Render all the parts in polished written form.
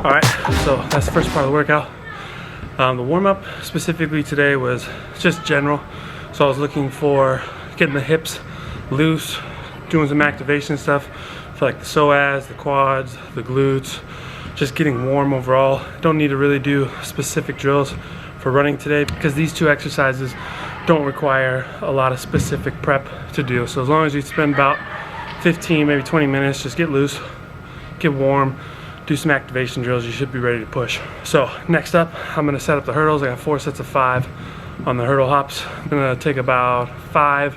All right, so that's the first part of the workout. The warm-up specifically today was just general. So I was looking for getting the hips loose, doing some activation stuff for like the psoas, the quads, the glutes, just getting warm overall. Don't need to really do specific drills for running today because these two exercises don't require a lot of specific prep to do. So as long as you spend about 15, maybe 20 minutes, just get loose, get warm, do some activation drills, you should be ready to push. So next up, I'm gonna set up the hurdles. I got 4 sets of 5 on the hurdle hops. I'm gonna take about 5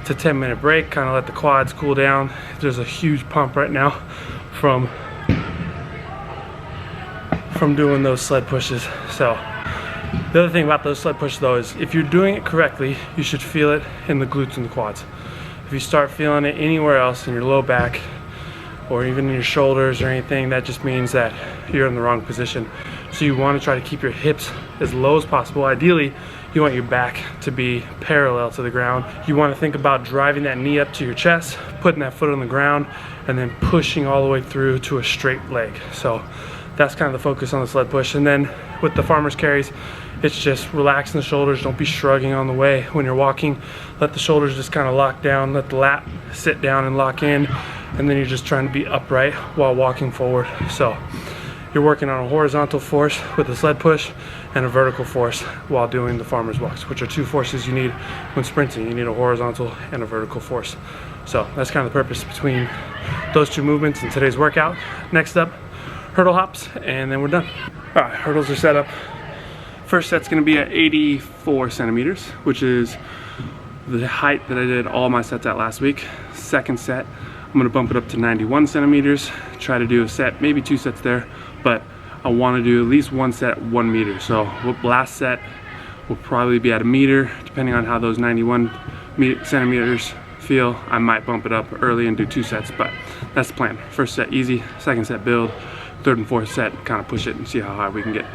to 10 minute break, kind of let the quads cool down. There's a huge pump right now from doing those sled pushes. So the other thing about those sled pushes though is if you're doing it correctly, you should feel it in the glutes and the quads. If you start feeling it anywhere else in your low back or even in your shoulders or anything, that just means that you're in the wrong position. So you want to try to keep your hips as low as possible. Ideally, you want your back to be parallel to the ground. You want to think about driving that knee up to your chest, putting that foot on the ground, and then pushing all the way through to a straight leg. So that's kind of the focus on the sled push. And then with the farmer's carries, it's just relaxing the shoulders. Don't be shrugging on the way when you're walking. Let the shoulders just kind of lock down. Let the lat sit down and lock in. And then you're just trying to be upright while walking forward. So you're working on a horizontal force with the sled push and a vertical force while doing the farmer's walks, which are 2 forces you need when sprinting. You need a horizontal and a vertical force. So that's kind of the purpose between those 2 movements in today's workout. Next up, hurdle hops, and then we're done. All right, hurdles are set up. First set's gonna be at 84 centimeters, which is the height that I did all my sets at last week. Second set, I'm gonna bump it up to 91 centimeters, try to do a set, maybe 2 sets there, but I wanna do at least 1 set, 1 meter. So last set will probably be at 1 meter, depending on how those 91 centimeters feel. I might bump it up early and do 2 sets, but that's the plan. First set easy, second set build, third and fourth set, kind of push it and see how high we can get.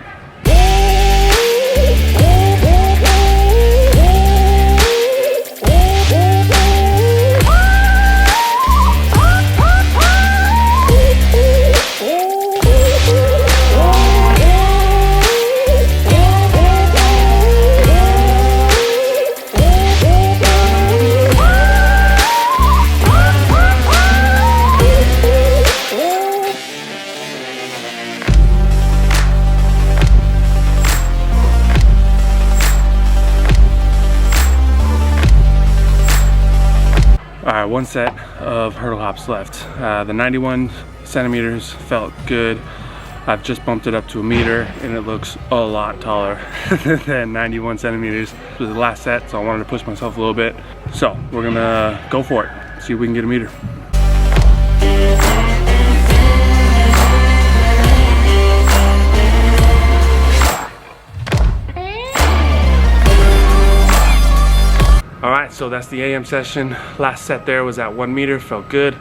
All right, 1 set of hurdle hops left. The 91 centimeters felt good. I've just bumped it up to 1 meter and it looks a lot taller than 91 centimeters. This was the last set, so I wanted to push myself a little bit. So we're gonna go for it, see if we can get 1 meter. All right, so that's the AM session. Last set there was at 1 meter, felt good.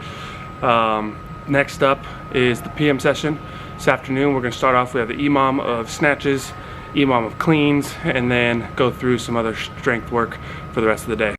Next up is the PM session. This afternoon, we're gonna start off, we have the EMOM of snatches, EMOM of cleans, and then go through some other strength work for the rest of the day.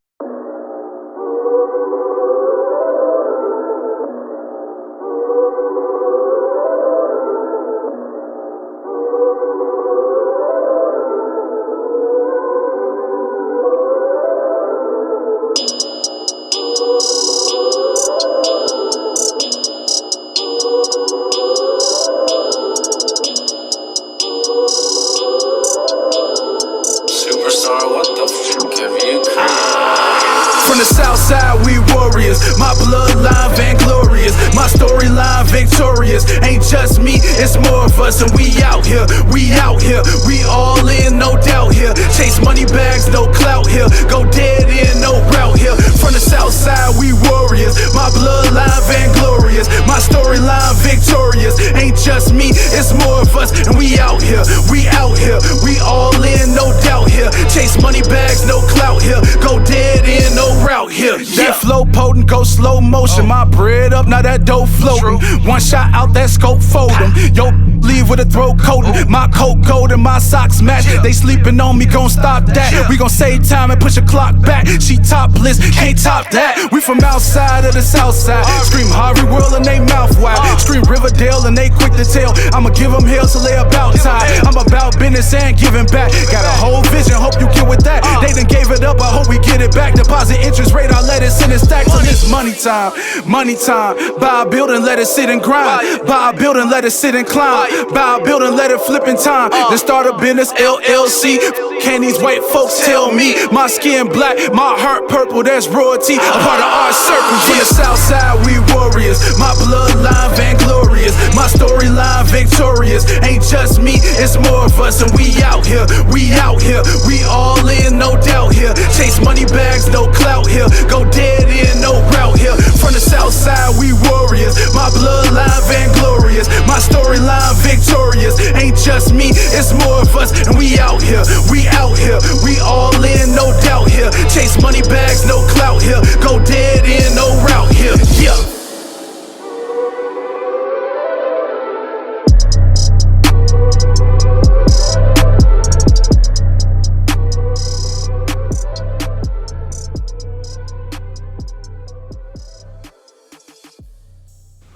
From the south side, we warriors. My bloodline vainglorious. My storyline victorious. Ain't just me, it's more of us. And we out here, we out here. We all in, no doubt here. Chase money bags, no clout here. Go dead in, no route here. From the south side, we warriors. My bloodline vainglorious. My storyline victorious. Ain't just me, it's more of us. And we out here, we out here. We all in, no doubt here. Chase money bags, no clout here. Go dead in, no route here. Yeah, flow potent, go slow motion. My bread up, now that dough floating. One shot out that scope fold 'em. Yo, leave leave with a throat coating. My coat gold and my socks match. They sleeping on me, gon' stop that. We gon' save time and push a clock back. She topless, can't top that. We from outside of the south side. Scream Harvey World and they mouth wide. Scream Riverdale and they quick to tell. I'ma give them hell till they about time. I'm about business and giving back. Got a whole vision, hope you get with that. They done gave it up, I hope we get it back. Deposit interest rate, I let it sit and stack till it's money time. Money time. Buy a building, let it sit and grind. Buy a building, let it sit and climb. Buy a building, let it flip in time. Then start a business, LLC. Can these white folks tell me? My skin black, my heart purple, that's royalty. A part of our circle. From the south side, we warriors. My bloodline vainglorious. My storyline victorious. Ain't just me, it's more of us. And we out here, we out here. We all in, no doubt here. Chase money bags, no clout here. Go dead in, no route here. From the south side, we warriors. My bloodline vainglorious. My storyline victorious. Ain't just me, it's more of us. And we out here, we out here. We all in, no doubt here. Chase money bags, no clout here. Go dead in, no route here. Yeah.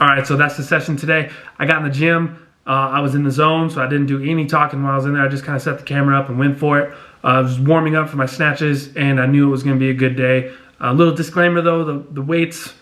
Alright, so that's the session today. I got in the gym. I was in the zone, so I didn't do any talking while I was in there. I just kind of set the camera up and went for it. I was warming up for my snatches, and I knew it was going to be a good day. A little disclaimer though, the weights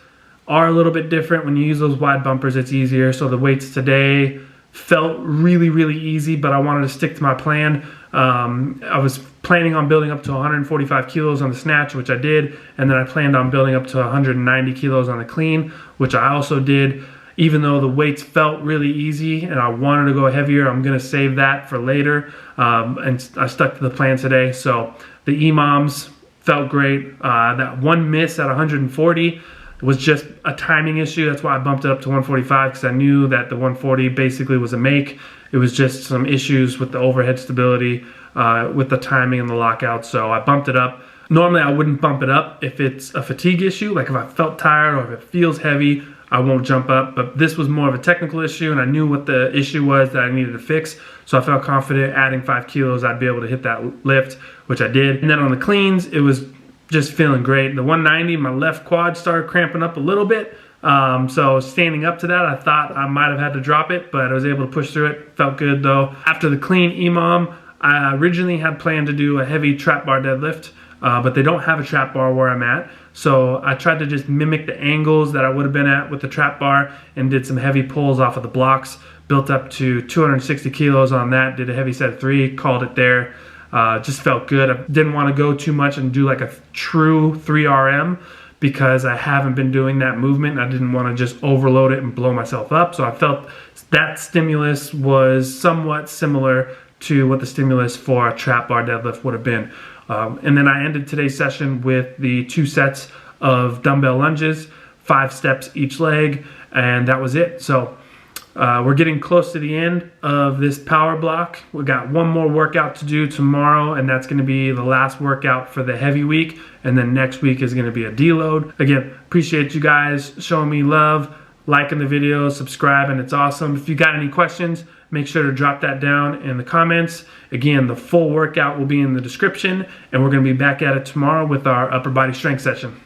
are a little bit different. When you use those wide bumpers, it's easier. So the weights today felt really, really easy, but I wanted to stick to my plan. I was planning on building up to 145 kilos on the snatch, which I did, and then I planned on building up to 190 kilos on the clean, which I also did. Even though the weights felt really easy and I wanted to go heavier, I'm gonna save that for later. And I stuck to the plan today. So the EMOMs felt great. That one miss at 140 was just a timing issue. That's why I bumped it up to 145, because I knew that the 140 basically was a make. It was just some issues with the overhead stability, with the timing and the lockout. So I bumped it up. Normally I wouldn't bump it up if it's a fatigue issue, like if I felt tired or if it feels heavy, I won't jump up. But this was more of a technical issue, and I knew what the issue was that I needed to fix. So I felt confident adding 5 kilos, I'd be able to hit that lift, which I did. And then on the cleans, it was just feeling great. The 190, my left quad started cramping up a little bit. So standing up to that, I thought I might have had to drop it, but I was able to push through it. Felt good though. After the clean EMOM, I originally had planned to do a heavy trap bar deadlift, but they don't have a trap bar where I'm at. So I tried to just mimic the angles that I would have been at with the trap bar and did some heavy pulls off of the blocks. Built up to 260 kilos on that, did a heavy set of 3, called it there. Just felt good. I didn't want to go too much and do like a true 3 RM because I haven't been doing that movement. I didn't want to just overload it and blow myself up. So I felt that stimulus was somewhat similar to what the stimulus for a trap bar deadlift would have been. And then I ended today's session with the 2 sets of dumbbell lunges, 5 steps each leg, and that was it. So we're getting close to the end of this power block. We got one more workout to do tomorrow, and that's going to be the last workout for the heavy week. And then next week is going to be a deload. Again, appreciate you guys showing me love, liking the video, subscribing. It's awesome. If you got any questions, make sure to drop that down in the comments. Again, the full workout will be in the description, and we're going to be back at it tomorrow with our upper body strength session.